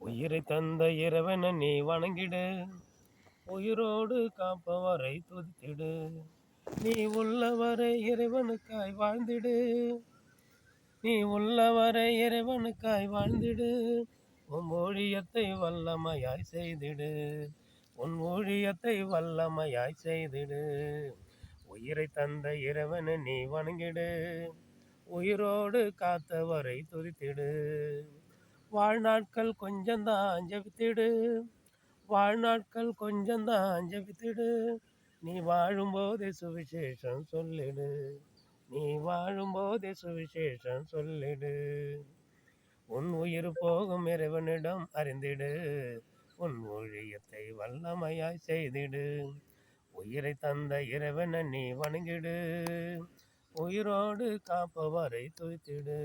உயிரை தந்த இறைவனை நீ வணங்கிடு, உயிரோடு காப்பவரை துதித்திடு. நீ உள்ளவரை இறைவனுக்காய் வாழ்ந்திடு, நீ உள்ளவரை இறைவனுக்காய் வாழ்ந்திடு. உன் ஊழியத்தை வல்லமையாய் செய்திடு, உன் ஊழியத்தை வல்லமையாய் செய்திடு. உயிரை தந்த இறைவனை நீ வணங்கிடு, உயிரோடு காத்தவரை துதித்திடு. வாழ்நாட்கள் கொஞ்சந்தான் ஜெபித்திடு, வாழ்நாட்கள் கொஞ்சந்தான் ஜெபித்திடு. நீ வாழும்போதே சுவிசேஷம் சொல்லிடு, நீ வாழும்போதே சுவிசேஷம் சொல்லிடு. உன் உயிர் போகும் இறைவனிடம் அறிந்திடு, உன் ஊழியத்தை வல்லமையாய் செய்திடு. உயிரை தந்த இறைவனை நீ வணங்கிடு, உயிரோடு காப்பவரை துதித்திடு.